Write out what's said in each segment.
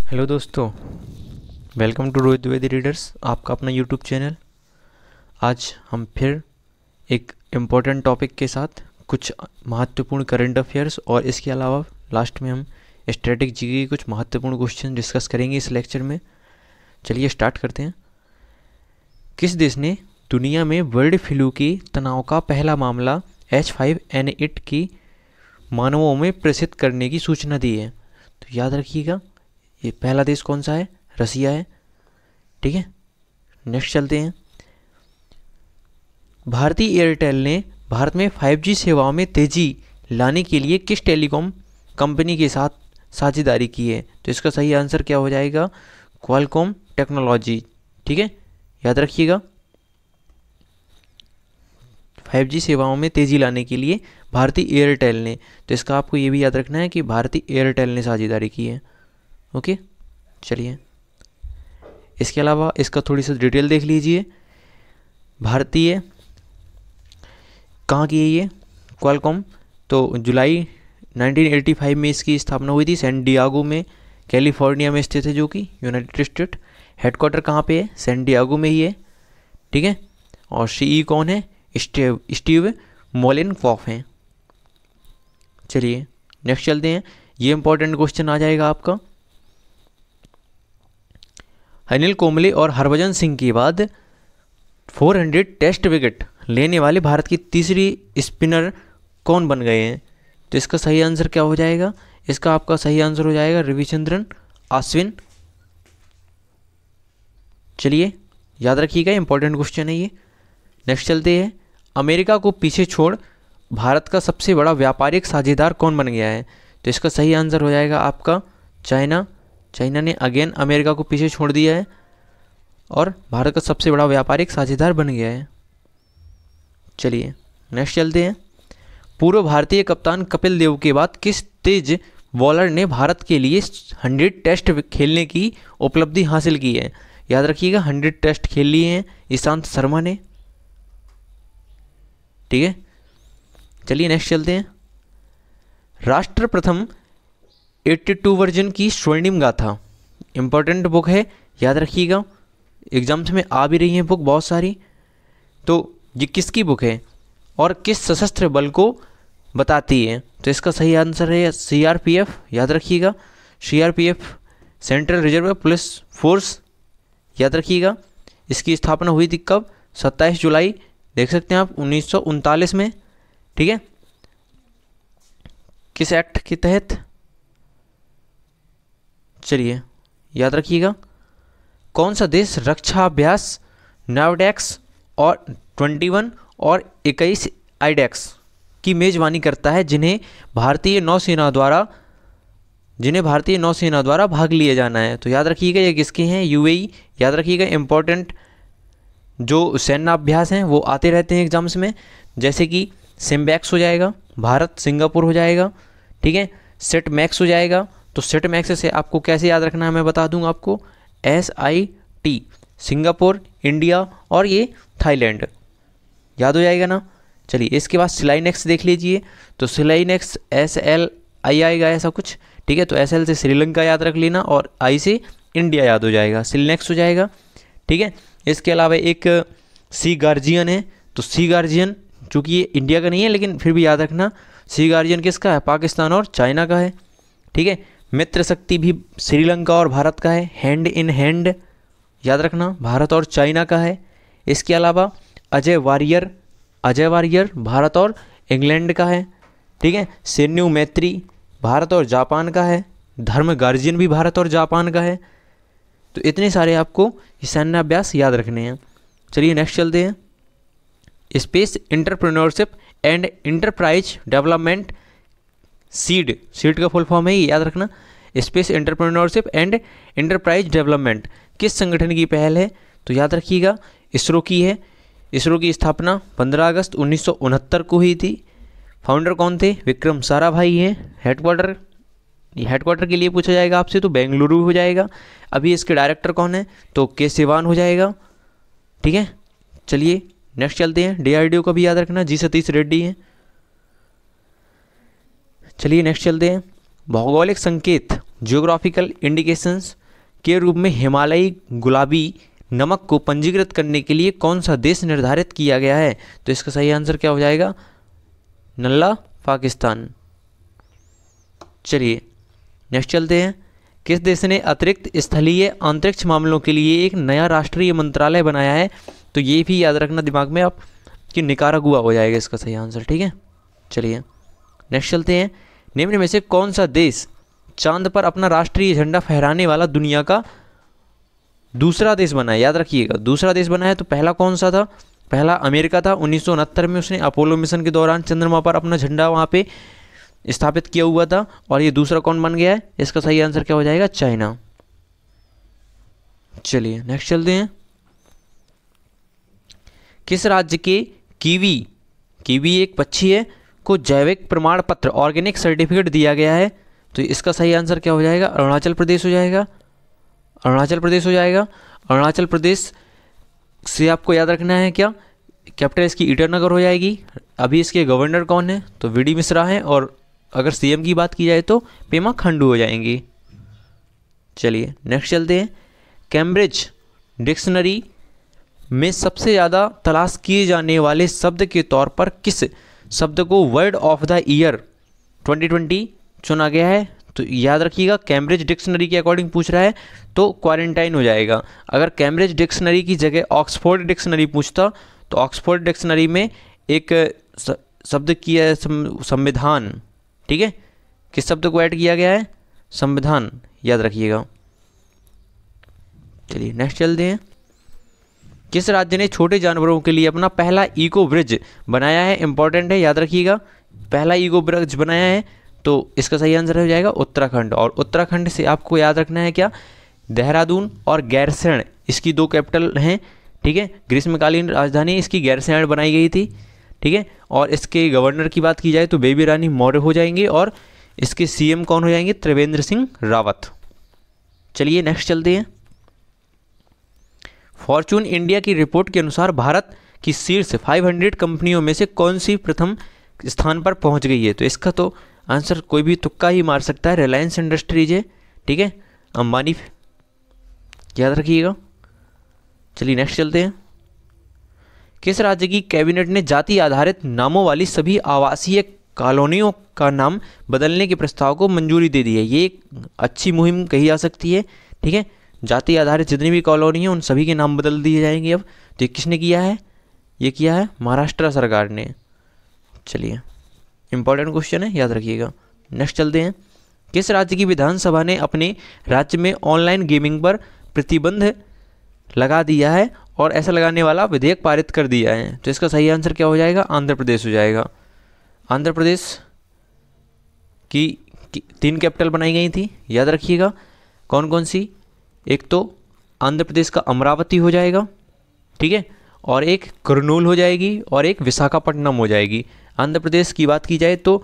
Hello दोस्तों, welcome to Rohit Dwivedi readers, आपका अपना यूट्यूब चैनल। आज हम फिर एक इम्पोर्टेंट टॉपिक के साथ कुछ महत्वपूर्ण करंट अफेयर्स और इसके अलावा लास्ट में हम स्टैटिक जीके के कुछ महत्वपूर्ण क्वेश्चन डिस्कस करेंगे इस लेक्चर में। चलिए स्टार्ट करते हैं। किस देश ने दुनिया में बर्ड फ्लू के तनाव का पहला मामला H5N8 की मानवों में प्रेषित करने की सूचना दी है? तो याद रखिएगा, ये पहला देश कौन सा है? रसिया है। ठीक है, नेक्स्ट चलते हैं। भारतीय एयरटेल ने भारत में 5G सेवाओं में तेज़ी लाने के लिए किस टेलीकॉम कंपनी के साथ साझेदारी की है? तो इसका सही आंसर क्या हो जाएगा? Qualcomm technology. ठीक है, याद रखिएगा, 5G सेवाओं में तेज़ी लाने के लिए भारतीय एयरटेल ने, तो इसका आपको ये भी याद रखना है कि भारतीय एयरटेल ने साझेदारी की है। ओके, चलिए इसके अलावा इसका थोड़ी सी डिटेल देख लीजिए। भारतीय कहाँ की है ये क्वालकॉम? तो जुलाई 1985 में इसकी स्थापना हुई थी। सैन डियागो में कैलिफोर्निया में स्थित है, जो कि यूनाइटेड स्टेट। हेडक्वार्टर कहाँ पे है? सैन डियागो में ही है। ठीक है, और सीई कौन है? स्टीव मोलिनकॉफ हैं। चलिए नेक्स्ट चलते हैं। ये इंपॉर्टेंट क्वेश्चन आ जाएगा आपका। अनिल कुंबले और हरभजन सिंह के बाद 400 टेस्ट विकेट लेने वाले भारत की तीसरी स्पिनर कौन बन गए हैं? तो इसका सही आंसर क्या हो जाएगा? इसका आपका सही आंसर हो जाएगा रविचंद्रन अश्विन। चलिए याद रखिएगा, इंपॉर्टेंट क्वेश्चन है ये। नेक्स्ट चलते हैं। अमेरिका को पीछे छोड़ भारत का सबसे बड़ा व्यापारिक साझेदार कौन बन गया है? तो इसका सही आंसर हो जाएगा आपका चाइना। चाइना ने अगेन अमेरिका को पीछे छोड़ दिया है और भारत का सबसे बड़ा व्यापारिक साझेदार बन गया है। चलिए नेक्स्ट चलते हैं। पूर्व भारतीय कप्तान कपिल देव के बाद किस तेज बॉलर ने भारत के लिए 100 टेस्ट खेलने की उपलब्धि हासिल की है? याद रखिएगा, 100 टेस्ट खेल लिए हैं ईशांत शर्मा ने। ठीक है, चलिए नेक्स्ट चलते हैं। राष्ट्र प्रथम 82 वर्जन की स्वर्णिम गाथा इंपॉर्टेंट बुक है, याद रखिएगा, एग्जाम्स में आ भी रही हैं बुक बहुत सारी। तो ये किसकी बुक है और किस सशस्त्र बल को बताती है? तो इसका सही आंसर है CRPF। याद रखिएगा, CRPF central reserve police force. याद रखिएगा, इसकी स्थापना हुई थी कब? 27 जुलाई, देख सकते हैं आप, 1939 में। ठीक है, किस एक्ट के तहत? चलिए याद रखिएगा, कौन सा देश रक्षा अभ्यास नावडेक्स और 21 और 21 आईडेक्स की मेजबानी करता है, जिन्हें भारतीय नौसेना द्वारा भाग लिए जाना है? तो याद रखिएगा, ये किसके हैं? UAE। याद रखिएगा, इंपॉर्टेंट जो सैन्य अभ्यास हैं वो आते रहते हैं एग्जाम्स में, जैसे कि सिम्बैक्स हो जाएगा भारत, सिंगापुर हो जाएगा। ठीक है, सेट मैक्स हो जाएगा। तो सेट मैक्स से आपको कैसे याद रखना है मैं बता दूंगा आपको। SIT सिंगापुर, इंडिया और ये थाईलैंड, याद हो जाएगा ना। चलिए इसके बाद सिलाइनेक्स देख लीजिए। तो सिलाइनेक्स SLI आएगा ऐसा कुछ। ठीक है, तो SL से श्रीलंका याद रख लेना और I से इंडिया याद हो जाएगा, सिलनेक्स हो जाएगा। ठीक है, इसके अलावा एक सी गार्जियन है। तो सी गार्जियन चूँकि ये इंडिया का नहीं है लेकिन फिर भी याद रखना, सी गार्जियन किसका है? पाकिस्तान और चाइना का है। ठीक है, मित्र शक्ति भी श्रीलंका और भारत का है। हैंड इन हैंड, याद रखना, भारत और चाइना का है। इसके अलावा अजय वारियर भारत और इंग्लैंड का है। ठीक है, सैन्यू मैत्री भारत और जापान का है। धर्म गार्जियन भी भारत और जापान का है। तो इतने सारे आपको ये सैन्य अभ्यास याद रखने हैं। चलिए नेक्स्ट चलते हैं। Space entrepreneurship and enterprise development seed का फुल फॉर्म है, ये याद रखना। Space entrepreneurship and enterprise development किस संगठन की पहल है? तो याद रखिएगा, इसरो की है। इसरो की स्थापना 15 अगस्त 1969 को हुई थी। फाउंडर कौन थे? विक्रम साराभाई हैं। हेडक्वार्टर के लिए पूछा जाएगा आपसे तो बेंगलुरु हो जाएगा। अभी इसके डायरेक्टर कौन है? तो के सिवान हो जाएगा। ठीक है, चलिए नेक्स्ट चलते हैं। DRDO का भी याद रखना, जी सतीश रेड्डी हैं। चलिए नेक्स्ट चलते हैं। भौगोलिक संकेत जियोग्राफिकल इंडिकेशंस के रूप में हिमालयी गुलाबी नमक को पंजीकृत करने के लिए कौन सा देश निर्धारित किया गया है? तो इसका सही आंसर क्या हो जाएगा? नल्ला पाकिस्तान। चलिए नेक्स्ट चलते हैं। किस देश ने अतिरिक्त स्थलीय अंतरिक्ष मामलों के लिए एक नया राष्ट्रीय मंत्रालय बनाया है? तो ये भी याद रखना दिमाग में आप कि निकारागुआ हो जाएगा इसका सही आंसर, ठीक है। चलिए नेक्स्ट चलते हैं। निम्न में से कौन सा देश चांद पर अपना राष्ट्रीय झंडा फहराने वाला दुनिया का दूसरा देश बना है? याद रखिएगा, दूसरा देश बना है। तो पहला कौन सा था? पहला अमेरिका था, 1969 में उसने अपोलो मिशन के दौरान चंद्रमा पर अपना झंडा वहाँ पे स्थापित किया हुआ था। और ये दूसरा कौन बन गया है? इसका सही आंसर क्या हो जाएगा? चाइना। चलिए नेक्स्ट चलते हैं। किस राज्य के कीवी एक पक्षी है को जैविक प्रमाण पत्र ऑर्गेनिक सर्टिफिकेट दिया गया है? तो इसका सही आंसर क्या हो जाएगा? अरुणाचल प्रदेश हो जाएगा। अरुणाचल प्रदेश हो जाएगा। अरुणाचल प्रदेश से आपको याद रखना है क्या? कैपिटल इसकी ईटानगर हो जाएगी। अभी इसके गवर्नर कौन है? तो वी डी मिश्रा हैं। और अगर सीएम की बात की जाए तो पेमा खांडू हो जाएंगी। चलिए नेक्स्ट चलते हैं। कैम्ब्रिज डिक्शनरी में सबसे ज़्यादा तलाश किए जाने वाले शब्द के तौर पर किस शब्द को वर्ड ऑफ द ईयर 2020 चुना गया है? तो याद रखिएगा, कैम्ब्रिज डिक्शनरी के अकॉर्डिंग पूछ रहा है तो क्वारंटाइन हो जाएगा। अगर कैम्ब्रिज डिक्शनरी की जगह ऑक्सफोर्ड डिक्शनरी पूछता तो ऑक्सफोर्ड डिक्शनरी में एक शब्द किया है संविधान, ठीक है। किस शब्द को ऐड किया गया है? संविधान, याद रखिएगा। चलिए नेक्स्ट चलते हैं। किस राज्य ने छोटे जानवरों के लिए अपना पहला इको ब्रिज बनाया है? इंपॉर्टेंट है, याद रखिएगा। पहला इको ब्रिज बनाया है तो इसका सही आंसर हो जाएगा उत्तराखंड। और उत्तराखंड से आपको याद रखना है क्या? देहरादून और गैरसैंण इसकी दो कैपिटल हैं, ठीक है। ग्रीष्मकालीन राजधानी इसकी गैरसैंण बनाई गई थी, ठीक है। और इसके गवर्नर की बात की जाए तो बेबी रानी मौर्य हो जाएंगे। और इसके सीएम कौन हो जाएंगे? त्रिवेंद्र सिंह रावत। चलिए नेक्स्ट चलते हैं। फॉर्चून इंडिया की रिपोर्ट के अनुसार भारत की शीर्ष 500 कंपनियों में से कौन सी प्रथम स्थान पर पहुंच गई है? तो इसका तो आंसर कोई भी तुक्का ही मार सकता है। रिलायंस इंडस्ट्रीज है, ठीक है, अंबानी, याद रखिएगा। चलिए नेक्स्ट चलते हैं। किस राज्य की कैबिनेट ने जाति आधारित नामों वाली सभी आवासीय कॉलोनियों का नाम बदलने के प्रस्ताव को मंजूरी दे दी है? ये एक अच्छी मुहिम कही जा सकती है, ठीक है। जाति आधारित जितनी भी कॉलोनी है उन सभी के नाम बदल दिए जाएंगे अब। तो ये किसने किया है? ये किया है महाराष्ट्र सरकार ने। चलिए इंपॉर्टेंट क्वेश्चन है, याद रखिएगा। नेक्स्ट चलते हैं। किस राज्य की विधानसभा ने अपने राज्य में ऑनलाइन गेमिंग पर प्रतिबंध लगा दिया है और ऐसा लगाने वाला विधेयक पारित कर दिया है? तो इसका सही आंसर क्या हो जाएगा? आंध्र प्रदेश हो जाएगा। आंध्र प्रदेश की 3 कैपिटल बनाई गई थी, याद रखिएगा। कौन कौन सी? एक तो आंध्र प्रदेश का अमरावती हो जाएगा, ठीक है, और एक कुरनूल हो जाएगी और एक विशाखापट्टनम हो जाएगी। आंध्र प्रदेश की बात की जाए तो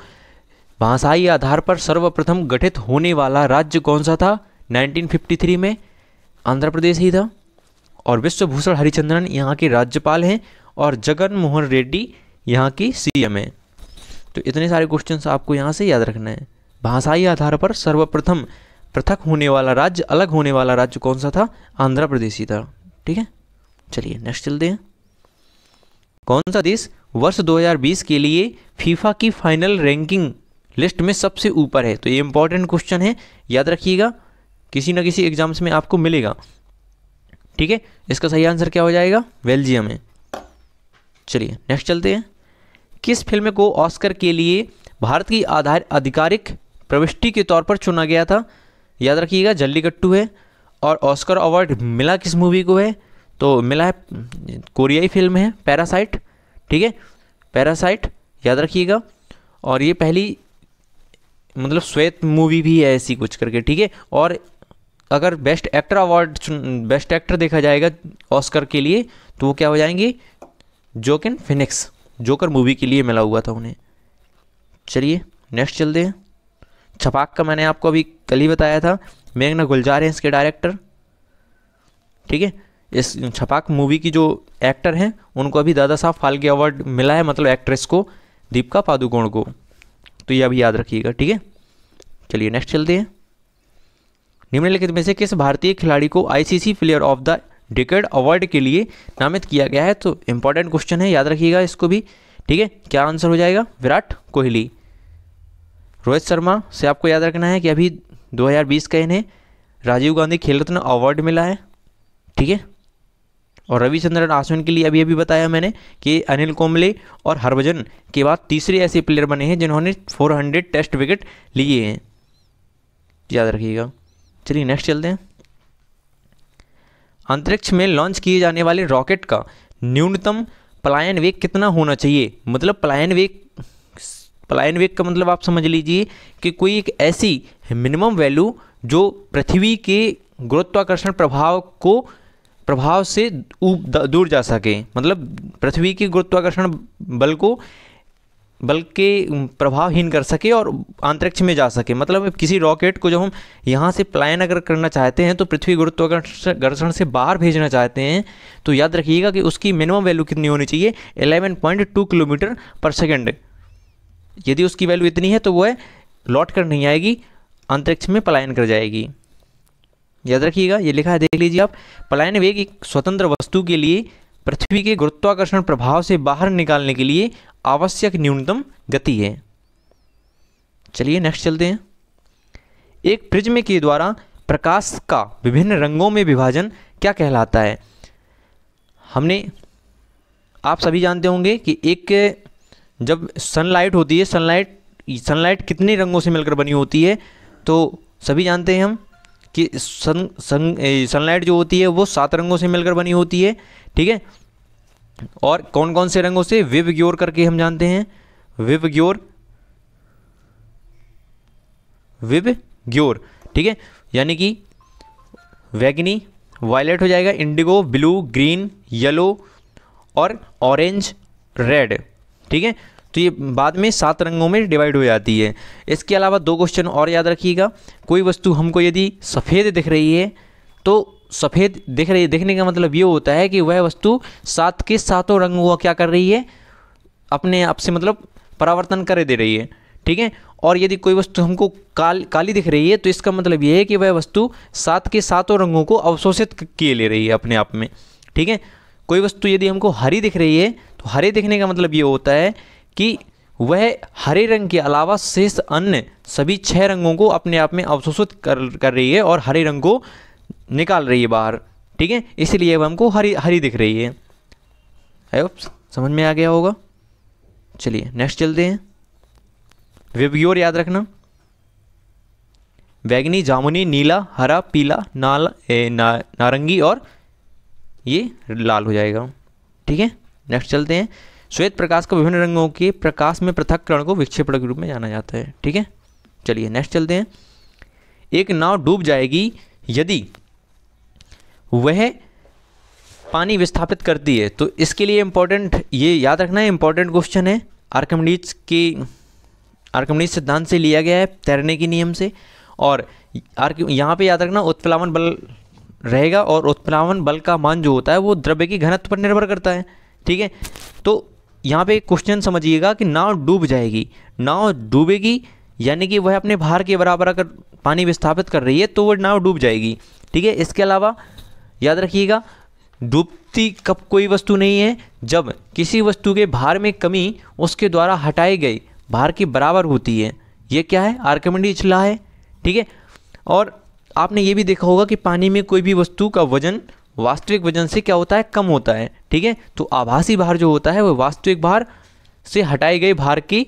भाषाई आधार पर सर्वप्रथम गठित होने वाला राज्य कौन सा था? 1953 में आंध्र प्रदेश ही था। और विश्वभूषण हरिचंद्रन यहाँ के राज्यपाल हैं और जगन मोहन रेड्डी यहाँ की सीएम है। तो इतने सारे क्वेश्चंस आपको यहाँ से याद रखना है। भाषाई आधार पर सर्वप्रथम पृथक होने वाला राज्य, अलग होने वाला राज्य कौन सा था? आंध्र प्रदेश ही था, ठीक है। चलिए नेक्स्ट चलते हैं। कौन सा देश वर्ष 2020 के लिए फीफा की फाइनल रैंकिंग लिस्ट में सबसे ऊपर है? तो ये इंपॉर्टेंट क्वेश्चन है, याद रखिएगा, किसी न किसी एग्जाम्स में आपको मिलेगा, ठीक है। इसका सही आंसर क्या हो जाएगा? बेल्जियम है। चलिए नेक्स्ट चलते हैं। किस फिल्म को ऑस्कर के लिए भारत की आधिकारिक प्रविष्टि के तौर पर चुना गया था? याद रखिएगा, जल्लीकट्टू है। और ऑस्कर अवार्ड मिला किस मूवी को है? तो मिला है, कोरियाई फिल्म है पैरासाइट, ठीक है, पैरासाइट, याद रखिएगा। और ये पहली मतलब श्वेत मूवी भी है ऐसी कुछ करके, ठीक है। और अगर best actor award, best actor देखा जाएगा ऑस्कर के लिए तो वो क्या हो जाएंगे? जोकिन फिनिक्स, जोकर मूवी के लिए मिला हुआ था उन्हें। चलिए नेक्स्ट चलते हैं। छपाक का मैंने आपको अभी कल ही बताया था, मेघना गुलजार हैं इसके डायरेक्टर, ठीक है। इस छपाक मूवी की जो एक्टर हैं उनको अभी दादा साहब फाल्के अवार्ड मिला है, मतलब एक्ट्रेस को, दीपिका पादुकोण को। तो ये अभी याद रखिएगा, ठीक है। चलिए नेक्स्ट चलते हैं। निम्नलिखित में से किस भारतीय खिलाड़ी को ICC player of the decade award के लिए नामित किया गया है? तो इंपॉर्टेंट क्वेश्चन है, याद रखिएगा इसको भी, ठीक है। क्या आंसर हो जाएगा? विराट कोहली। रोहित शर्मा से आपको याद रखना है कि अभी 2020 का इन्हें राजीव गांधी खेल रत्न अवार्ड मिला है, ठीक है। और रविचंद्रन अश्विन के लिए अभी अभी बताया मैंने कि अनिल कुंबले और हरभजन के बाद तीसरे ऐसे प्लेयर बने हैं जिन्होंने 400 टेस्ट विकेट लिए हैं, याद रखिएगा। चलिए नेक्स्ट चलते हैं। अंतरिक्ष में लॉन्च किए जाने वाले रॉकेट का न्यूनतम पलायन वेग कितना होना चाहिए? मतलब पलायन वेग का मतलब आप समझ लीजिए कि कोई एक ऐसी मिनिमम वैल्यू जो पृथ्वी के गुरुत्वाकर्षण प्रभाव से दूर जा सके, मतलब पृथ्वी के गुरुत्वाकर्षण बल के प्रभावहीन कर सके और अंतरिक्ष में जा सके। मतलब किसी रॉकेट को जब हम यहाँ से पलायन अगर करना चाहते हैं तो पृथ्वी गुरुत्वाकर्षण से बाहर भेजना चाहते हैं, तो याद रखिएगा कि उसकी मिनिमम वैल्यू कितनी होनी चाहिए? 11.2 किलोमीटर पर सेकेंड। यदि उसकी वैल्यू इतनी है तो वह लौट कर नहीं आएगी, अंतरिक्ष में पलायन कर जाएगी। याद रखिएगा, ये लिखा है, देख लीजिए आप। पलायन वेग एक स्वतंत्र वस्तु के लिए पृथ्वी के गुरुत्वाकर्षण प्रभाव से बाहर निकालने के लिए आवश्यक न्यूनतम गति है। चलिए नेक्स्ट चलते हैं। एक प्रिज्म के द्वारा प्रकाश का विभिन्न रंगों में विभाजन क्या कहलाता है? आप सभी जानते होंगे कि एक जब सनलाइट होती है, सनलाइट कितने रंगों से मिलकर बनी होती है? तो सभी जानते हैं हम कि सनलाइट जो होती है वो 7 रंगों से मिलकर बनी होती है, ठीक है। और कौन कौन से रंगों से? विबग्योर करके हम जानते हैं, विबग्योर, ठीक है। यानी कि वैगनी, वायलेट हो जाएगा, इंडिगो, ब्लू, ग्रीन, येलो और ऑरेंज, रेड, ठीक है। तो ये बाद में 7 रंगों में डिवाइड हो जाती है। इसके अलावा 2 क्वेश्चन और याद रखिएगा। कोई वस्तु हमको यदि सफ़ेद दिख रही है तो सफ़ेद दिखने का मतलब ये होता है कि वह वस्तु 7 के 7 रंगों का क्या कर रही है? अपने आप से मतलब परावर्तन कर दे रही है, ठीक है। और यदि कोई वस्तु हमको काली दिख रही है तो इसका मतलब ये है कि वह वस्तु 7 के 7 रंगों को अवशोषित किए ले रही है अपने आप में, ठीक है। कोई वस्तु यदि हमको हरी दिख रही है तो हरे दिखने का मतलब ये होता है कि वह हरे रंग के अलावा शेष अन्य सभी 6 रंगों को अपने आप में अवशोषित कर रही है और हरे रंग को निकाल रही है बाहर, ठीक है। इसलिए वह हमको हरी दिख रही है। आई होप समझ में आ गया होगा। चलिए नेक्स्ट चलते हैं। विबग्योर याद रखना, बैगनी, जामुनी, नीला, हरा, पीला, नारंगी और ये लाल हो जाएगा, ठीक है। नेक्स्ट चलते हैं। श्वेत प्रकाश को विभिन्न रंगों के प्रकाश में पृथक्करण को विक्षेपण के रूप में जाना जाता है, ठीक है। चलिए नेक्स्ट चलते हैं। एक नाव डूब जाएगी यदि वह पानी विस्थापित करती है। तो इसके लिए इंपॉर्टेंट, ये याद रखना है, इंपॉर्टेंट क्वेश्चन है। आर्किमिडीज सिद्धांत से लिया गया है, तैरने के नियम से। और यहाँ पे याद रखना उत्प्लावन बल रहेगा और उत्प्लावन बल का मान जो होता है वो द्रव्य की घनत्व पर निर्भर करता है, ठीक है। तो यहाँ पे क्वेश्चन समझिएगा कि नाव डूब जाएगी, नाव डूबेगी यानी कि वह अपने भार के बराबर अगर पानी विस्थापित कर रही है तो वह नाव डूब जाएगी, ठीक है। इसके अलावा याद रखिएगा, डूबती कब कोई वस्तु नहीं है जब किसी वस्तु के भार में कमी उसके द्वारा हटाए गए भार के बराबर होती है। ये क्या है? आर्किमिडीज लॉ है, ठीक है। और आपने ये भी देखा होगा कि पानी में कोई भी वस्तु का वजन वास्तविक वजन से क्या होता है? कम होता है, ठीक है। तो आभासी भार जो होता है वह वास्तविक भार से हटाए गए भार की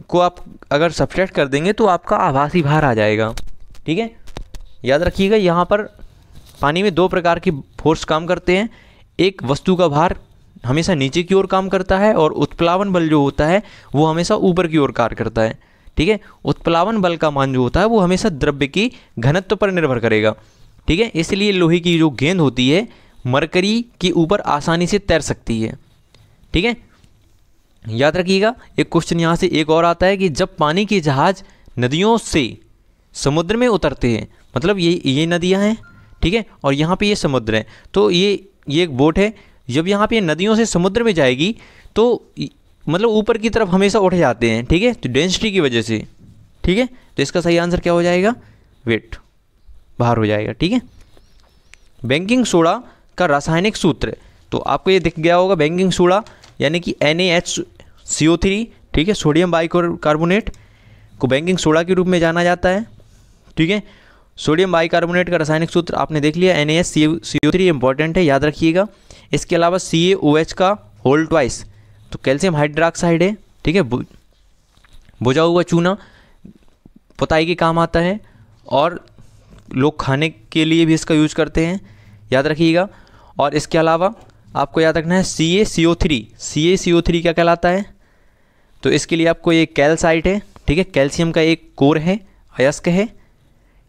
को आप अगर सब्ट्रैक्ट कर देंगे तो आपका आभासी भार आ जाएगा, ठीक है। याद रखिएगा, यहाँ पर पानी में 2 प्रकार की फोर्स काम करते हैं। एक वस्तु का भार हमेशा नीचे की ओर काम करता है और उत्प्लावन बल जो होता है वो हमेशा ऊपर की ओर कार्य करता है, ठीक है। उत्प्लावन बल का मान जो होता है वो हमेशा द्रव्य की घनत्व पर निर्भर करेगा, ठीक है। इसलिए लोहे की जो गेंद होती है मरकरी के ऊपर आसानी से तैर सकती है, ठीक है। याद रखिएगा, एक क्वेश्चन यहाँ से एक और आता है कि जब पानी के जहाज नदियों से समुद्र में उतरते हैं, मतलब ये नदियाँ हैं, ठीक है, और यहाँ पे ये समुद्र है, तो ये एक बोट है। जब यहाँ पे नदियों से समुद्र में जाएगी तो मतलब ऊपर की तरफ हमेशा उठ जाते हैं, ठीक है, तो डेंसिटी की वजह से, ठीक है। तो इसका सही आंसर क्या हो जाएगा? वेट, बाहर हो जाएगा। ठीक है, बेकिंग सोडा का रासायनिक सूत्र, तो आपको ये दिख गया होगा, बेकिंग सोडा यानी कि NaHCO3, ठीक है, सोडियम बाइकार्बोनेट को बेकिंग सोडा के रूप में जाना जाता है। ठीक है, सोडियम बाइकार्बोनेट का रासायनिक सूत्र आपने देख लिया, NaHCO3 इंपॉर्टेंट है, याद रखिएगा। इसके अलावा CaOH का होल ट्वाइस, तो कैल्शियम हाइड्रोक्साइड है। ठीक है, बुझा हुआ चूना पुताई के काम आता है और लोग खाने के लिए भी इसका यूज करते हैं, याद रखिएगा। और इसके अलावा आपको याद रखना है CaCO3 क्या कहलाता है, तो इसके लिए आपको ये कैल्साइट है। ठीक है, कैल्शियम का एक कोर है, अयस्क है।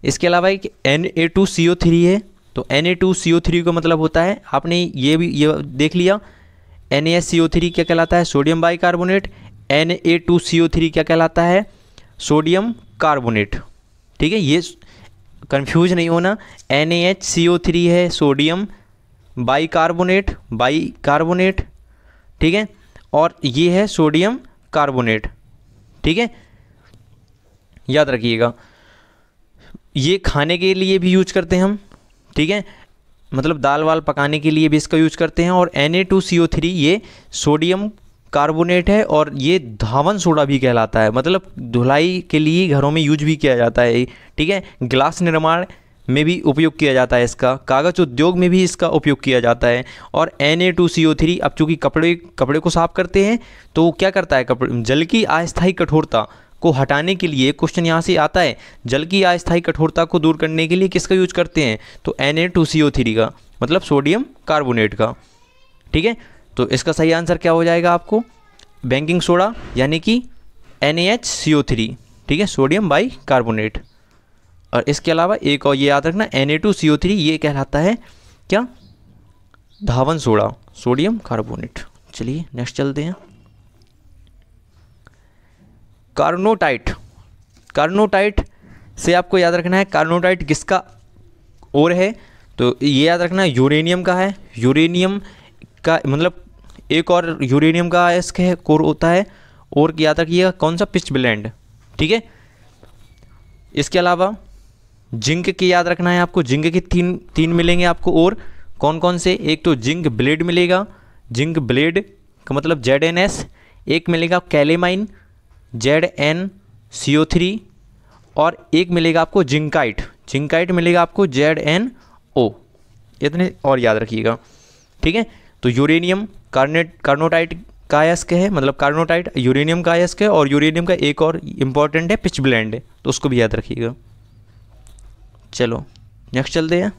इसके अलावा एक Na2CO3 है, तो Na2CO3 का मतलब होता है, आपने ये देख लिया, NaCO3 क्या कहलाता है, सोडियम बाइकार्बोनेट। Na2CO3 क्या कहलाता है, सोडियम कार्बोनेट। ठीक है, ये कंफ्यूज नहीं होना, NaHCO3 है सोडियम बाइकार्बोनेट, ठीक है, और ये है सोडियम कार्बोनेट। ठीक है, याद रखिएगा, ये खाने के लिए भी यूज करते हैं हम। ठीक है, मतलब दाल वाल पकाने के लिए भी इसका यूज करते हैं। और Na2CO3 ये सोडियम कार्बोनेट है और ये धावन सोडा भी कहलाता है, मतलब धुलाई के लिए घरों में यूज भी किया जाता है। ठीक है, गिलास निर्माण में भी उपयोग किया जाता है इसका, कागज़ उद्योग में भी इसका उपयोग किया जाता है। और Na2CO3 अब चूँकि कपड़े को साफ करते हैं तो वो क्या करता है, जल की अस्थायी कठोरता को हटाने के लिए, क्वेश्चन यहाँ से आता है, जल की अस्थायी कठोरता को दूर करने के लिए किसका यूज करते हैं, तो Na2CO3 का, मतलब सोडियम कार्बोनेट का। ठीक है, तो इसका सही आंसर क्या हो जाएगा आपको, बेकिंग सोडा यानी कि NaHCO3। ठीक है, सोडियम बाइकार्बोनेट। और इसके अलावा एक और ये याद रखना, Na2CO3 ये कहलाता है क्या, धावन सोडा, सोडियम कार्बोनेट। चलिए नेक्स्ट चलते हैं। कार्नोटाइट से आपको याद रखना है, कार्नोटाइट किसका और है, तो ये याद रखना है यूरेनियम का है। यूरेनियम का मतलब एक और यूरेनियम का अयस्क है, कोर होता है, और याद रखिएगा कौन सा, पिच ब्लेंड। ठीक है, इसके अलावा जिंक की याद रखना है आपको, जिंक के तीन मिलेंगे आपको, और कौन कौन से, एक तो जिंक ब्लेड मिलेगा, जिंक ब्लेड का मतलब ZNS, एक मिलेगा कैलेमाइन ZnCO3, और एक मिलेगा आपको जिंकाइट मिलेगा आपको ZnO। इतने और याद रखिएगा। ठीक है, तो यूरेनियम कार्नोटाइट का अयस्क है, मतलब कार्नोटाइट यूरेनियम का अयस्क है, और यूरेनियम का एक और इम्पॉर्टेंट है पिच ब्लेंड, तो उसको भी याद रखिएगा। चलो नेक्स्ट चलते हैं।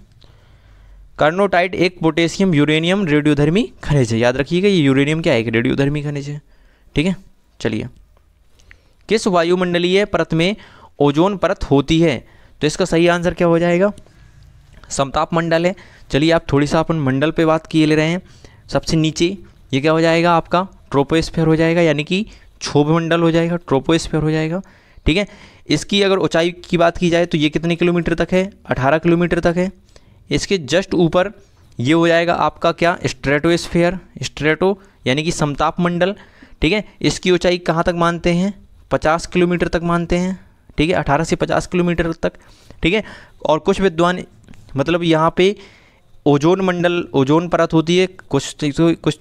कार्नोटाइट एक पोटेशियम यूरेनियम रेडियोधर्मी खनिज है, याद रखिएगा ये यूरेनियम क्या है, एक रेडियोधर्मी खनिज है। ठीक है, चलिए, किस वायुमंडलीय परत में ओजोन परत होती है, तो इसका सही आंसर क्या हो जाएगा, समताप मंडल है। चलिए आप थोड़ी सा अपन मंडल पे बात किए ले रहे हैं। सबसे नीचे ये क्या हो जाएगा आपका, ट्रोपोस्फीयर हो जाएगा, यानी कि क्षोभ मंडल हो जाएगा, ट्रोपोस्फीयर हो जाएगा। ठीक है, इसकी अगर ऊंचाई की बात की जाए तो ये कितने किलोमीटर तक है, 18 किलोमीटर तक है। इसके जस्ट ऊपर ये हो जाएगा आपका क्या, स्ट्रेटोस्फीयर, स्ट्रेटो यानी कि समताप मंडल। ठीक है, इसकी ऊंचाई कहाँ तक मानते हैं, 50 किलोमीटर तक मानते हैं। ठीक है, 18 से 50 किलोमीटर तक। ठीक है, और कुछ विद्वान मतलब यहाँ पे ओजोन मंडल, ओजोन परत होती है, कुछ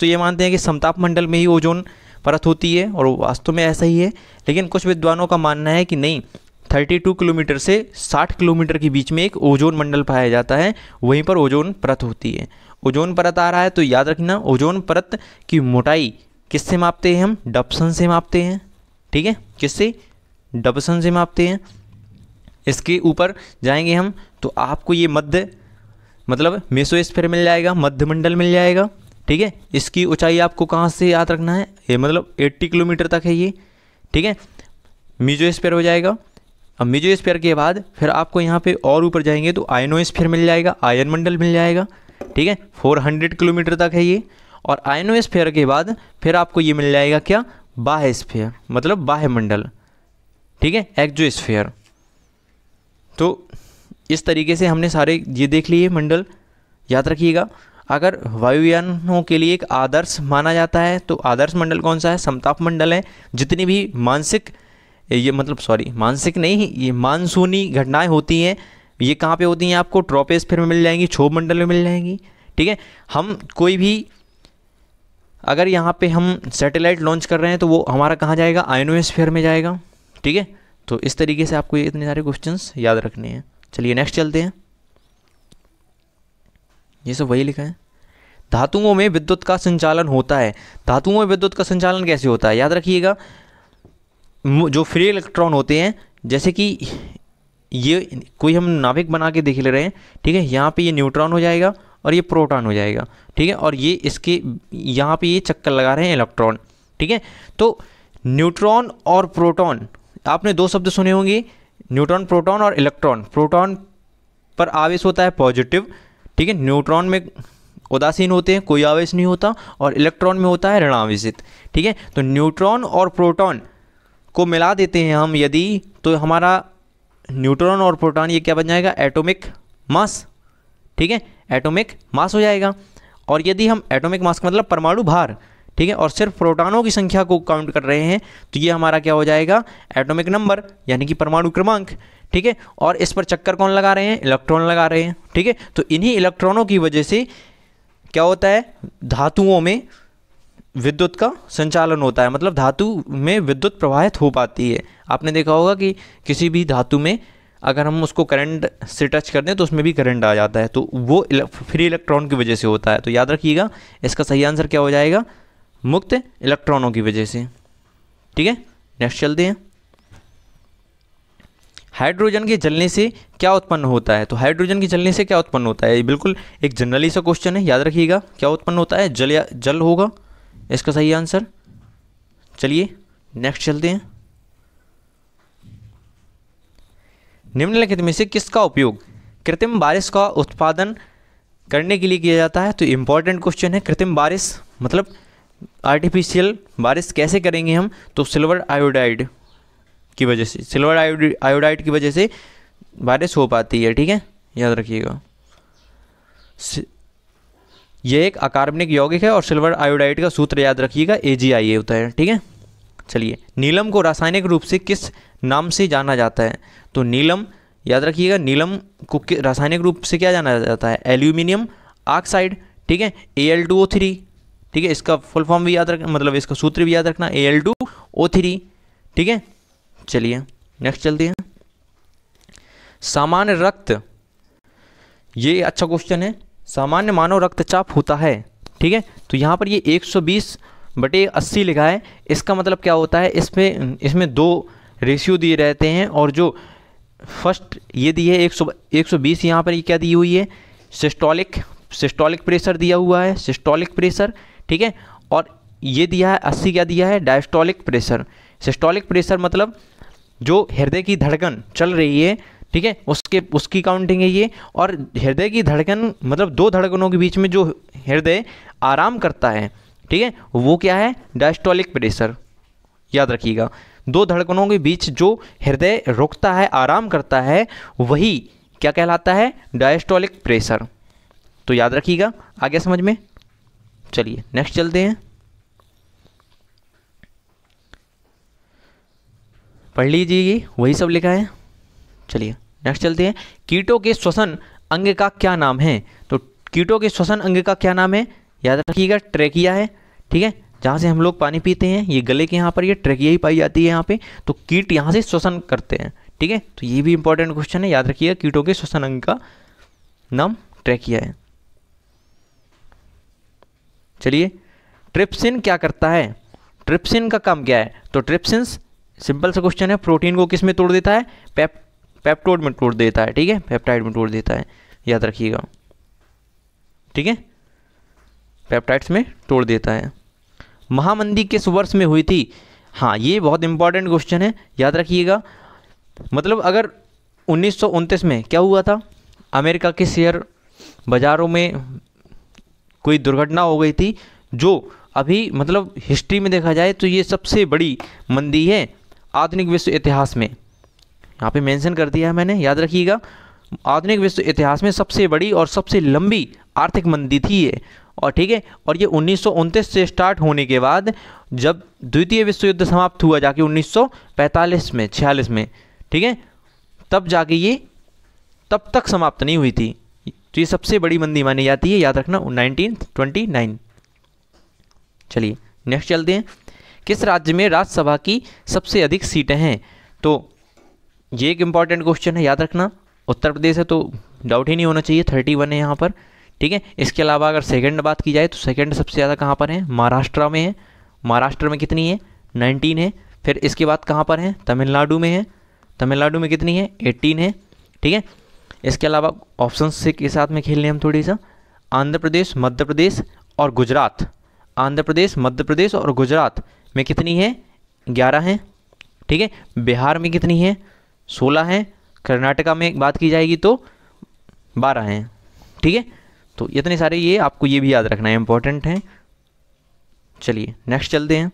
तो ये मानते हैं कि समताप मंडल में ही ओजोन परत होती है, और वास्तव में ऐसा ही है। लेकिन कुछ विद्वानों का मानना है कि नहीं, 32 किलोमीटर से 60 किलोमीटर के बीच में एक ओजोन मंडल पाया जाता है, वहीं पर ओजोन परत होती है। ओजोन परत आ रहा है तो याद रखना, ओजोन परत की मोटाई किससे मापते हैं हम, डप्सन से मापते हैं। ठीक है, किससे, डप्सन से मापते हैं। इसके ऊपर जाएंगे हम तो आपको ये मध्य मतलब मेसोस्फीयर मिल जाएगा, मध्यमंडल मिल जाएगा। ठीक है, इसकी ऊंचाई आपको कहाँ से याद रखना है, ये मतलब 80 किलोमीटर तक है ये। ठीक है, मीजोस्फीयर हो जाएगा। अब मीजोस्फीयर के बाद फिर आपको यहाँ पे और ऊपर जाएंगे तो आयनोस्फीयर मिल जाएगा, आयन मंडल मिल जाएगा। ठीक है, 400 किलोमीटर तक है ये। और आयनोस्फीयर के बाद फिर आपको ये मिल जाएगा क्या, बाह्य स्फीयर, मतलब बाह्य मंडल। ठीक है, एक्सोस्फीयर। तो इस तरीके से हमने सारे ये देख लिए मंडल, याद रखिएगा। अगर वायुयानों के लिए एक आदर्श माना जाता है तो आदर्श मंडल कौन सा है, समताप मंडल है। जितनी भी मानसिक, ये मतलब सॉरी मानसिक नहीं, ये मानसूनी घटनाएं होती हैं ये कहाँ पे होती हैं आपको ट्रोपोस्फीयर में मिल जाएंगी, क्षोभ मंडल में मिल जाएंगी। ठीक है, हम कोई भी अगर यहाँ पे हम सैटेलाइट लॉन्च कर रहे हैं तो वो हमारा कहाँ जाएगा, आयोनोस्फीयर में जाएगा। ठीक है, तो इस तरीके से आपको ये इतने सारे क्वेश्चंस याद रखने हैं। चलिए नेक्स्ट चलते हैं। ये सब वही लिखा है। धातुओं में विद्युत का संचालन होता है। धातुओं में विद्युत का संचालन कैसे होता है, याद रखिएगा, जो फ्री इलेक्ट्रॉन होते हैं, जैसे कि ये कोई हम नाभिक बना के देख ले रहे हैं। ठीक है, यहाँ पे ये न्यूट्रॉन हो जाएगा और ये प्रोटॉन हो जाएगा। ठीक है, और ये इसके यहाँ पे ये चक्कर लगा रहे हैं इलेक्ट्रॉन। ठीक है, तो न्यूट्रॉन और प्रोटॉन, आपने दो शब्द सुने होंगे, न्यूट्रॉन प्रोटॉन और इलेक्ट्रॉन। प्रोटॉन पर आवेश होता है पॉजिटिव। ठीक है, न्यूट्रॉन में उदासीन होते हैं, कोई आवेश नहीं होता, और इलेक्ट्रॉन में होता है ऋणावेशित। ठीक है, तो न्यूट्रॉन और प्रोटॉन को मिला देते हैं हम यदि, तो हमारा न्यूट्रॉन और प्रोटॉन ये क्या बन जाएगा, एटॉमिक मास। ठीक है, एटॉमिक मास हो जाएगा। और यदि हम एटॉमिक मास का मतलब परमाणु भार, ठीक है, और सिर्फ प्रोटॉनों की संख्या को काउंट कर रहे हैं, तो ये हमारा क्या हो जाएगा, एटॉमिक नंबर, यानी कि परमाणु क्रमांक। ठीक है, और इस पर चक्कर कौन लगा रहे हैं, इलेक्ट्रॉन लगा रहे हैं। ठीक है, तो इन्हीं इलेक्ट्रॉनों की वजह से क्या होता है, धातुओं में विद्युत का संचालन होता है, मतलब धातु में विद्युत प्रवाहित हो पाती है। आपने देखा होगा कि किसी भी धातु में अगर हम उसको करंट से टच कर दें तो उसमें भी करंट आ जाता है, तो वो फ्री इलेक्ट्रॉन की वजह से होता है। तो याद रखिएगा, इसका सही आंसर क्या हो जाएगा, मुक्त इलेक्ट्रॉनों की वजह से। ठीक है, नेक्स्ट चलते हैं। हाइड्रोजन के जलने से क्या उत्पन्न होता है, तो हाइड्रोजन के जलने से क्या उत्पन्न होता है, ये बिल्कुल एक जनरली सा क्वेश्चन है, याद रखिएगा। क्या उत्पन्न होता है, जल, या जल होगा इसका सही आंसर। चलिए नेक्स्ट चलते हैं। निम्नलिखित में से किसका उपयोग कृत्रिम बारिश का उत्पादन करने के लिए किया जाता है, तो इम्पॉर्टेंट क्वेश्चन है। कृत्रिम बारिश मतलब आर्टिफिशियल बारिश कैसे करेंगे हम, तो सिल्वर आयोडाइड की वजह से, सिल्वर आयोडाइड की वजह से बारिश हो पाती है। ठीक है, याद रखिएगा, यह एक अकार्बनिक यौगिक है और सिल्वर आयोडाइड का सूत्र याद रखिएगा, AgI होता है। ठीक है, चलिए, नीलम को रासायनिक रूप से किस नाम से जाना जाता है, तो नीलम याद रखिएगा, नीलम को रासायनिक रूप से क्या जाना जाता है, एल्यूमिनियम ऑक्साइड। ठीक है, Al2O3। ठीक है, इसका फुल फॉर्म भी याद रखना, मतलब इसका सूत्र भी याद रखना, Al2O3। ठीक है, चलिए नेक्स्ट चलते हैं। सामान्य रक्त, ये अच्छा क्वेश्चन है। सामान्य मानव रक्तचाप होता है। ठीक है, तो यहाँ पर ये 120/80 लिखा है, इसका मतलब क्या होता है, इसमें दो रेशियो दिए रहते हैं, और जो फर्स्ट ये दी है 120, यहाँ पर ये क्या दी हुई है, सिस्टोलिक प्रेशर दिया हुआ है, सिस्टोलिक प्रेशर। ठीक है, और ये दिया है 80, क्या दिया है, डायस्टोलिक प्रेशर। सिस्टोलिक प्रेशर मतलब जो हृदय की धड़कन चल रही है, ठीक है, उसकी काउंटिंग है ये। और हृदय की धड़कन मतलब दो धड़कनों के बीच में जो हृदय आराम करता है, ठीक है, वो क्या है, डायस्टोलिक प्रेशर। याद रखिएगा, दो धड़कनों के बीच जो हृदय रुकता है, आराम करता है, वही क्या कहलाता है, डायस्टोलिक प्रेशर। तो याद रखिएगा, आ गया समझ में। चलिए नेक्स्ट चलते हैं, पढ़ लीजिए, वही सब लिखा है। चलिए नेक्स्ट चलते हैं। कीटों के श्वसन अंग का क्या नाम है, तो कीटों के श्वसन अंग का क्या नाम है, याद रखिएगा, ट्रेकिया है। ठीक है, जहाँ से हम लोग पानी पीते हैं, ये गले के यहाँ पर ये ट्रेकिया ही पाई जाती है यहाँ पे, तो कीट यहाँ से श्वसन करते हैं। ठीक है, तो ये भी इंपॉर्टेंट क्वेश्चन है, याद रखिएगा, कीटों के श्वसन अंग का नाम ट्रेकिया है। चलिए, ट्रिप्सिन क्या करता है, ट्रिप्सिन का काम क्या है, तो ट्रिप्सिन सिंपल सा क्वेश्चन है, प्रोटीन को किस में तोड़ देता है, पेप्टोड में तोड़ देता है। ठीक है, पेप्टाइड में तोड़ देता है, याद रखिएगा। ठीक है, पेप्टाइड्स में तोड़ देता है। महामंदी किस वर्ष में हुई थी, हाँ ये बहुत इंपॉर्टेंट क्वेश्चन है, याद रखिएगा। मतलब अगर 1929 में क्या हुआ था, अमेरिका के शेयर बाज़ारों में कोई दुर्घटना हो गई थी, जो अभी मतलब हिस्ट्री में देखा जाए तो ये सबसे बड़ी मंदी है आधुनिक विश्व इतिहास में। यहाँ पे मेंशन कर दिया है मैंने, याद रखिएगा, आधुनिक विश्व इतिहास में सबसे बड़ी और सबसे लंबी आर्थिक मंदी थी ये। और ठीक है, और ये 1929 से स्टार्ट होने के बाद जब द्वितीय विश्व युद्ध समाप्त हुआ जाके 1945 में 46 में, ठीक है, तब जाके ये तब तक समाप्त नहीं हुई थी। तो ये सबसे बड़ी मंदी मानी जाती है, याद रखना 1929। चलिए नेक्स्ट चलते हैं। किस राज्य में राज्यसभा की सबसे अधिक सीटें हैं? तो ये एक इंपॉर्टेंट क्वेश्चन है, याद रखना। उत्तर प्रदेश है तो डाउट ही नहीं होना चाहिए, 31 है यहाँ पर, ठीक है। इसके अलावा अगर सेकंड बात की जाए तो सेकंड सबसे ज़्यादा कहाँ पर है? महाराष्ट्र में है। महाराष्ट्र में कितनी है? 19 है। फिर इसके बाद कहाँ पर है? तमिलनाडु में है। तमिलनाडु में कितनी है? 18 है, ठीक है। इसके अलावा ऑप्शन से के साथ में खेलने हम थोड़ी सा, आंध्र प्रदेश, मध्य प्रदेश और गुजरात। आंध्र प्रदेश, मध्य प्रदेश और गुजरात में कितनी है? 11 है, ठीक है। बिहार में कितनी है? 16 है। कर्नाटका में बात की जाएगी तो 12 हैं, ठीक है। तो इतने सारे ये आपको ये भी याद रखना है, इंपॉर्टेंट हैं। चलिए नेक्स्ट चलते हैं।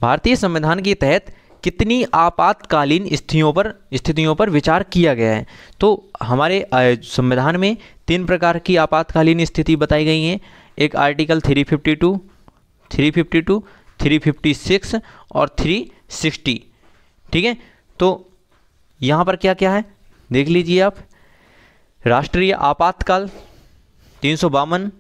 भारतीय संविधान के तहत कितनी आपातकालीन स्थितियों पर विचार किया गया है? तो हमारे संविधान में 3 प्रकार की आपातकालीन स्थिति बताई गई हैं। एक आर्टिकल 352, 356 और 360, ठीक है। तो यहाँ पर क्या क्या है देख लीजिए आप। राष्ट्रीय आपातकाल 352,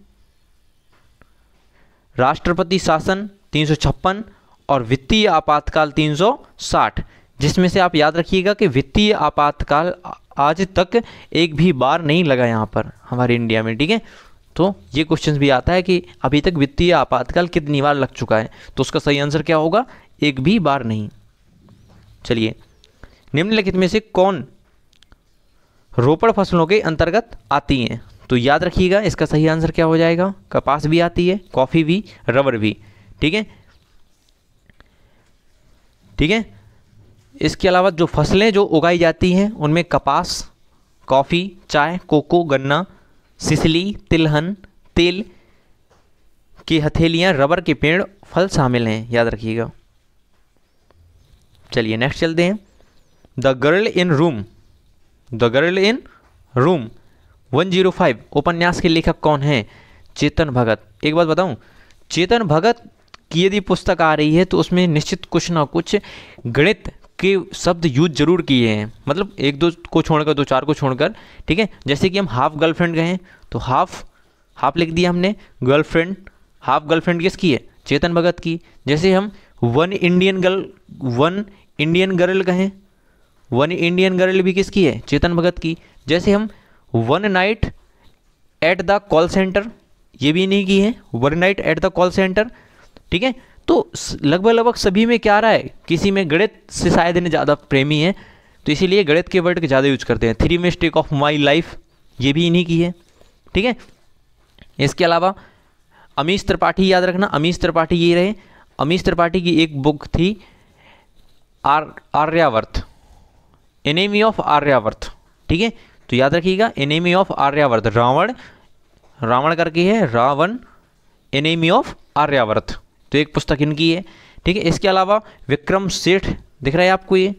राष्ट्रपति शासन 356 और वित्तीय आपातकाल 360, जिसमें से आप याद रखिएगा कि वित्तीय आपातकाल आज तक एक भी बार नहीं लगा यहाँ पर हमारे इंडिया में, ठीक है। तो ये क्वेश्चन भी आता है कि अभी तक वित्तीय आपातकाल कितनी बार लग चुका है, तो उसका सही आंसर क्या होगा? एक भी बार नहीं। चलिए, निम्नलिखित में से कौन रोपड़ फसलों के अंतर्गत आती हैं? तो याद रखिएगा इसका सही आंसर क्या हो जाएगा? कपास भी आती है, कॉफ़ी भी, रबर भी, ठीक है, ठीक है। इसके अलावा जो फसलें जो उगाई जाती हैं उनमें कपास, कॉफ़ी, चाय, कोको, गन्ना, सिसली, तिलहन, तेल की हथेलियाँ, रबर के पेड़, फल शामिल हैं, याद रखिएगा। चलिए नेक्स्ट चलते हैं। द गर्ल इन रूम 105 उपन्यास के लेखक कौन हैं? चेतन भगत। एक बात बताऊं, चेतन भगत की यदि पुस्तक आ रही है तो उसमें निश्चित कुछ ना कुछ गणित के शब्द यूज जरूर किए हैं, मतलब 1-2 को छोड़कर, 2-4 को छोड़कर, ठीक है। जैसे कि हम हाफ गर्लफ्रेंड गए तो हाफ लिख दिया हमने, गर्लफ्रेंड, हाफ गर्लफ्रेंड किसकी है? चेतन भगत की। जैसे हम वन इंडियन गर्ल कहें, वन इंडियन गर्ल भी किसकी है? चेतन भगत की। जैसे हम one night at the call centre, ये भी नहीं की है, one night at the call centre, ठीक है। तो लगभग सभी में क्या आ रहा है? किसी में गणित से शायद इन्हें ज़्यादा प्रेमी है, तो इसीलिए गणित के वर्ड ज़्यादा यूज करते हैं। 3 मिस्टेक ऑफ माई लाइफ, ये भी इन्हीं की है, ठीक है। इसके अलावा अमीश त्रिपाठी, याद रखना, अमीश त्रिपाठी ये रहे। अमीश त्रिपाठी की एक बुक थी आर्यावर्त, एनेमी ऑफ आर्यावर्त, ठीक है। तो याद रखिएगा, एनेमी ऑफ आर्यावर्त, रावण करके है, रावण, एनेमी ऑफ आर्यावर्त, तो एक पुस्तक इनकी है, ठीक है। इसके अलावा विक्रम सेठ दिख रहा है आपको, ये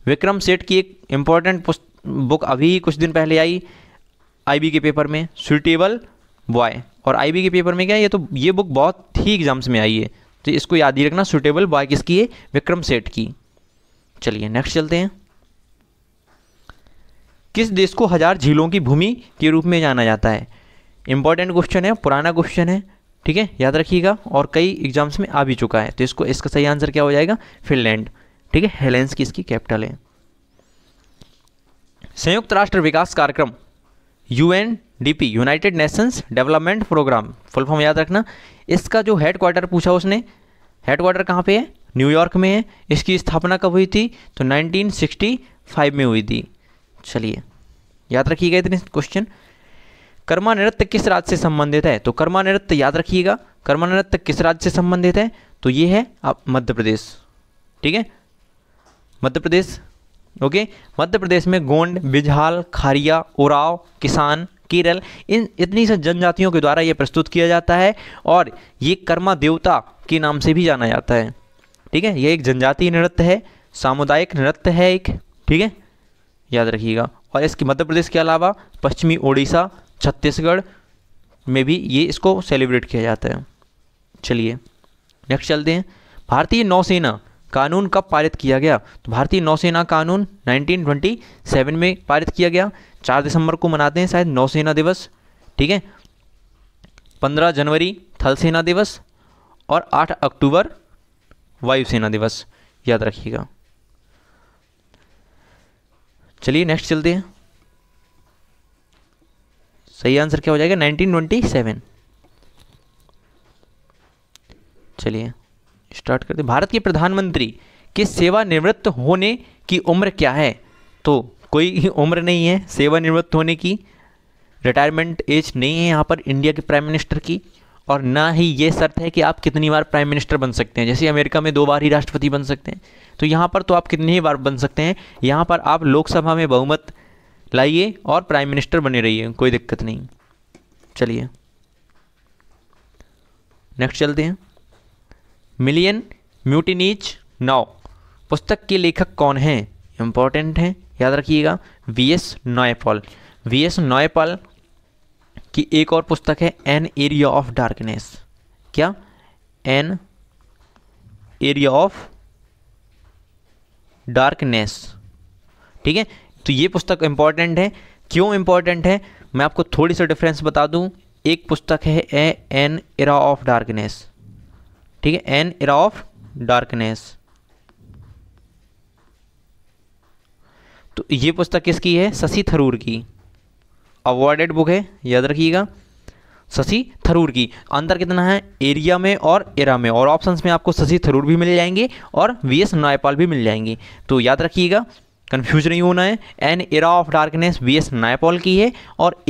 विक्रम सेठ की एक इंपॉर्टेंट बुक अभी कुछ दिन पहले आई आईबी के पेपर में, सुटेबल बॉय। और आईबी के पेपर में क्या है, ये बुक बहुत ही एग्जाम्स में आई है, तो इसको याद ही रखना, सुटेबल बॉय किसकी है? विक्रम सेठ की। चलिए नेक्स्ट चलते हैं। किस देश को 1000 झीलों की भूमि के रूप में जाना जाता है? इंपॉर्टेंट क्वेश्चन है, पुराना क्वेश्चन है, ठीक है, याद रखिएगा, और कई एग्जाम्स में आ भी चुका है। तो इसका सही आंसर क्या हो जाएगा? फिनलैंड, ठीक है। हेलेंसिकी इसकी कैपिटल है। संयुक्त राष्ट्र विकास कार्यक्रम, UNDP, United Nations development programme, full form याद रखना। इसका जो हेडक्वार्टर पूछा उसने, हेडक्वार्टर कहाँ पे है? न्यूयॉर्क में है। इसकी स्थापना कब हुई थी? तो 1965 में हुई थी। चलिए याद रखिएगा इतने क्वेश्चन। कर्मा नृत्य किस राज्य से संबंधित है? तो कर्मा नृत्य याद रखिएगा, कर्मा नृत्य किस राज्य से संबंधित है? तो ये है आप मध्य प्रदेश, ठीक है, मध्य प्रदेश, ओके। मध्य प्रदेश में गोंड, बिजहाल, खारिया, उराव, किसान, केरल, इन इतनी से जनजातियों के द्वारा ये प्रस्तुत किया जाता है, और ये कर्मा देवता के नाम से भी जाना जाता है, ठीक है। ये एक जनजातीय नृत्य है, सामुदायिक नृत्य है एक, ठीक है, याद रखिएगा। और इसके मध्य प्रदेश के अलावा पश्चिमी ओडिशा, छत्तीसगढ़ में भी ये इसको सेलिब्रेट किया जाता है। चलिए नेक्स्ट चलते हैं। भारतीय नौसेना कानून कब पारित किया गया? तो भारतीय नौसेना कानून 1927 में पारित किया गया। 4 दिसंबर को मनाते हैं शायद नौसेना दिवस, ठीक है। 15 जनवरी थल सेना दिवस और 8 अक्टूबर वायुसेना दिवस, याद रखिएगा। चलिए नेक्स्ट चलते हैं। सही आंसर क्या हो जाएगा? 1927। चलिए स्टार्ट करते हैं। भारत के प्रधानमंत्री के सेवानिवृत्त होने की उम्र क्या है? तो कोई उम्र नहीं है सेवानिवृत्त होने की, रिटायरमेंट एज नहीं है यहाँ पर इंडिया के प्राइम मिनिस्टर की, और ना ही ये शर्त है कि आप कितनी बार प्राइम मिनिस्टर बन सकते हैं। जैसे अमेरिका में 2 बार ही राष्ट्रपति बन सकते हैं, तो यहाँ पर तो आप कितनी ही बार बन सकते हैं। यहाँ पर आप लोकसभा में बहुमत लाइए और प्राइम मिनिस्टर बने रहिए, कोई दिक्कत नहीं। चलिए नेक्स्ट चलते हैं। मिलियन म्यूटिनीज नाउ पुस्तक के लेखक कौन हैं? इंपॉर्टेंट है, याद रखिएगा। वीएस नायपॉल। वीएस नायपॉल की एक और पुस्तक है एन एरिया ऑफ डार्कनेस। क्या? एन एरिया ऑफ डार्कनेस, ठीक है। तो ये पुस्तक इंपॉर्टेंट है। क्यों इंपॉर्टेंट है मैं आपको थोड़ी सी डिफरेंस बता दूं। एक पुस्तक है एन एरा ऑफ डार्कनेस, ठीक है, एन एरा ऑफ डार्कनेस। तो ये पुस्तक किसकी है? शशि थरूर की, अवॉर्डेड बुक है, याद रखिएगा। शशि थरूर की। अंतर कितना है एरिया में और एरा में? और ऑप्शंस में आपको शशि थरूर भी मिल जाएंगे और वीएस नायपॉल भी मिल जाएंगे, तो याद रखिएगा, कंफ्यूज नहीं होना है। An era of darkness V S Naipaul की है और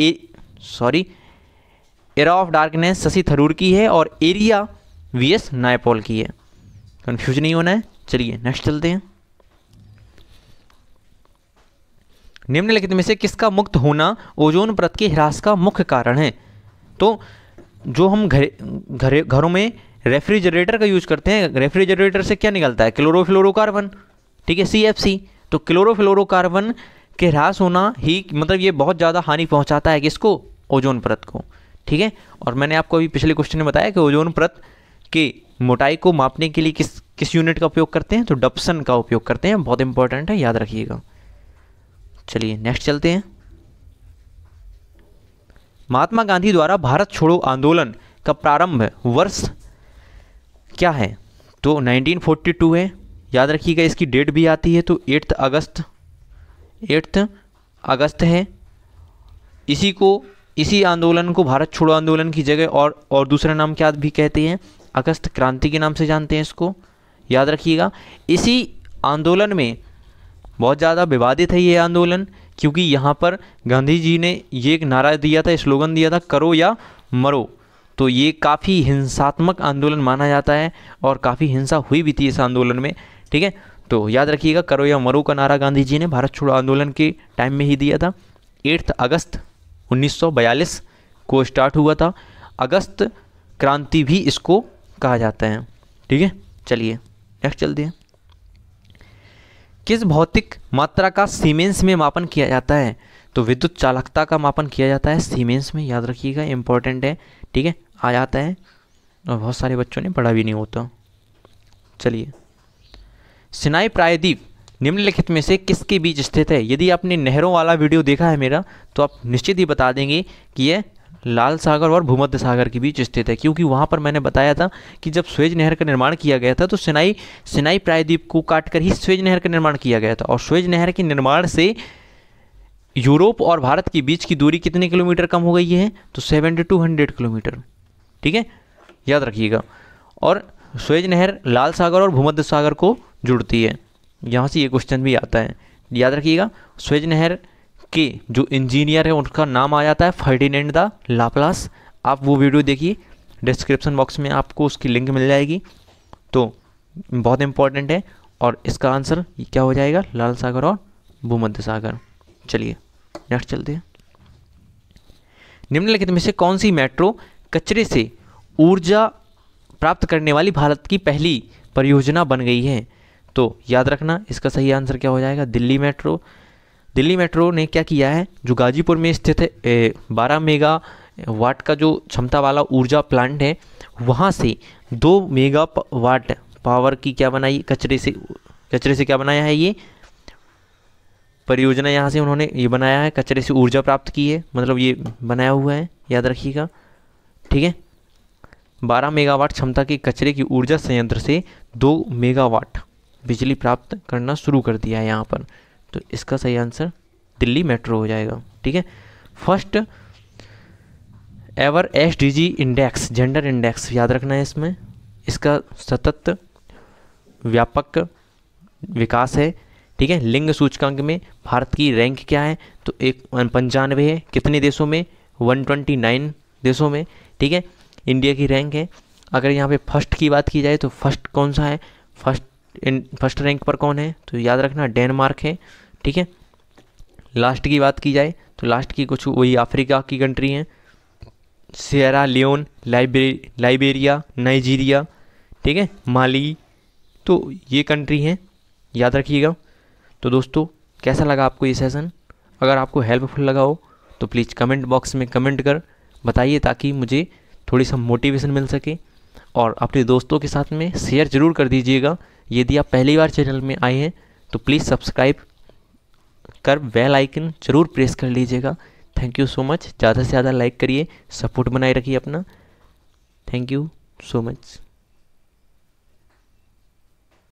era of darkness Shashi Tharoor की है और एरिया वीएस नायपॉल की है, कंफ्यूज नहीं होना है। चलिए नेक्स्ट चलते हैं। निम्नलिखित में से किसका मुक्त होना ओजोन परत के ह्रास का मुख्य कारण है? तो जो हम घरों में रेफ्रिजरेटर का यूज करते हैं, रेफ्रिजरेटर से क्या निकलता है? क्लोरोफ्लोरोकार्बन, ठीक है, CFC। तो क्लोरोफ्लोरोकार्बन के ह्रास होना ही मतलब ये बहुत ज़्यादा हानि पहुंचाता है किसको? ओजोन परत को, ठीक है। और मैंने आपको अभी पिछले क्वेश्चन में बताया कि ओजोन परत के मोटाई को मापने के लिए किस यूनिट का उपयोग करते हैं? तो डप्सन का उपयोग करते हैं, बहुत इंपॉर्टेंट है, याद रखिएगा। चलिए नेक्स्ट चलते हैं। महात्मा गांधी द्वारा भारत छोड़ो आंदोलन का प्रारंभ वर्ष क्या है? तो 1942 है, याद रखिएगा। इसकी डेट भी आती है तो 8 अगस्त है। इसी आंदोलन को भारत छोड़ो आंदोलन की जगह और दूसरा नाम क्या भी कहते हैं? अगस्त क्रांति के नाम से जानते हैं इसको, याद रखिएगा। इसी आंदोलन में बहुत ज़्यादा विवादित है ये आंदोलन, क्योंकि यहाँ पर गांधी जी ने ये एक नारा दिया था, स्लोगन दिया था, करो या मरो। तो ये काफ़ी हिंसात्मक आंदोलन माना जाता है और काफ़ी हिंसा हुई भी थी इस आंदोलन में, ठीक है। तो याद रखिएगा, करो या मरो का नारा गांधी जी ने भारत छोड़ो आंदोलन के टाइम में ही दिया था। 8 अगस्त 1942 को स्टार्ट हुआ था। अगस्त क्रांति भी इसको कहा जाता है, ठीक है। चलिए नेक्स्ट चलते हैं। किस भौतिक मात्रा का सीमेंस में मापन किया जाता है? तो विद्युत चालकता का मापन किया जाता है सीमेंस में, याद रखिएगा, इंपॉर्टेंट है, ठीक है, आ जाता है और बहुत सारे बच्चों ने पढ़ा भी नहीं होता। चलिए, सिनाई प्रायद्वीप निम्नलिखित में से किसके बीच स्थित है? यदि आपने नहरों वाला वीडियो देखा है मेरा तो आप निश्चित ही बता देंगे कि यह लाल सागर और भूमध्य सागर के बीच स्थित है, क्योंकि वहाँ पर मैंने बताया था कि जब स्वेज नहर का निर्माण किया गया था तो सिनाई प्रायद्वीप को काटकर ही स्वेज नहर का निर्माण किया गया था। और स्वेज नहर के निर्माण से यूरोप और भारत के बीच की दूरी कितने किलोमीटर कम हो गई है? तो 7200 किलोमीटर, ठीक है, याद रखिएगा। और स्वेज नहर लाल सागर और भूमध्य सागर को जुड़ती है, यहाँ से ये क्वेश्चन भी आता है, याद रखिएगा। स्वेज नहर के जो इंजीनियर है उनका नाम आ जाता है फर्डिनेंड द लाप्लास। आप वो वीडियो देखिए, डिस्क्रिप्शन बॉक्स में आपको उसकी लिंक मिल जाएगी, तो बहुत इंपॉर्टेंट है। और इसका आंसर क्या हो जाएगा? लाल सागर और भूमध्य सागर। चलिए नेक्स्ट चलते हैं। निम्नलिखित में से कौन सी मेट्रो कचरे से ऊर्जा प्राप्त करने वाली भारत की पहली परियोजना बन गई है? तो याद रखना, इसका सही आंसर क्या हो जाएगा? दिल्ली मेट्रो। दिल्ली मेट्रो ने क्या किया है, जो गाजीपुर में स्थित है 12 मेगावाट का जो क्षमता वाला ऊर्जा प्लांट है, वहाँ से 2 मेगावाट पावर की क्या बनाई, कचरे से क्या बनाया है, ये परियोजना यहाँ से उन्होंने ये बनाया है, कचरे से ऊर्जा प्राप्त की है, मतलब ये बनाया हुआ है, याद रखिएगा। ठीक है, 12 मेगावाट क्षमता के कचरे की ऊर्जा संयंत्र से 2 मेगावाट बिजली प्राप्त करना शुरू कर दिया है यहाँ पर। तो इसका सही आंसर दिल्ली मेट्रो हो जाएगा। ठीक है, first ever SDG index, gender index याद रखना है इसमें, इसका सतत व्यापक विकास है। ठीक है, लिंग सूचकांक में भारत की रैंक क्या है, तो 95 है, कितने देशों में, 129 देशों में। ठीक है, इंडिया की रैंक है। अगर यहाँ पे फर्स्ट की बात की जाए तो फर्स्ट कौन सा है, फर्स्ट रैंक पर कौन है, तो याद रखना डेनमार्क है। ठीक है, लास्ट की बात की जाए तो लास्ट की कुछ वही अफ्रीका की कंट्री हैं, सिएरा लियोन, लाइबेरिया, नाइजीरिया, ठीक है, माली, तो ये कंट्री हैं, याद रखिएगा। तो दोस्तों कैसा लगा आपको ये सेशन, अगर आपको हेल्पफुल लगा हो तो प्लीज़ कमेंट बॉक्स में कमेंट कर बताइए, ताकि मुझे थोड़ी सा मोटिवेशन मिल सके। और अपने दोस्तों के साथ में शेयर ज़रूर कर दीजिएगा। यदि आप पहली बार चैनल में आए हैं तो प्लीज़ सब्सक्राइब कर बेल आइकन ज़रूर प्रेस कर लीजिएगा। थैंक यू सो मच, ज़्यादा से ज़्यादा लाइक करिए, सपोर्ट बनाए रखिए अपना। Thank you so much.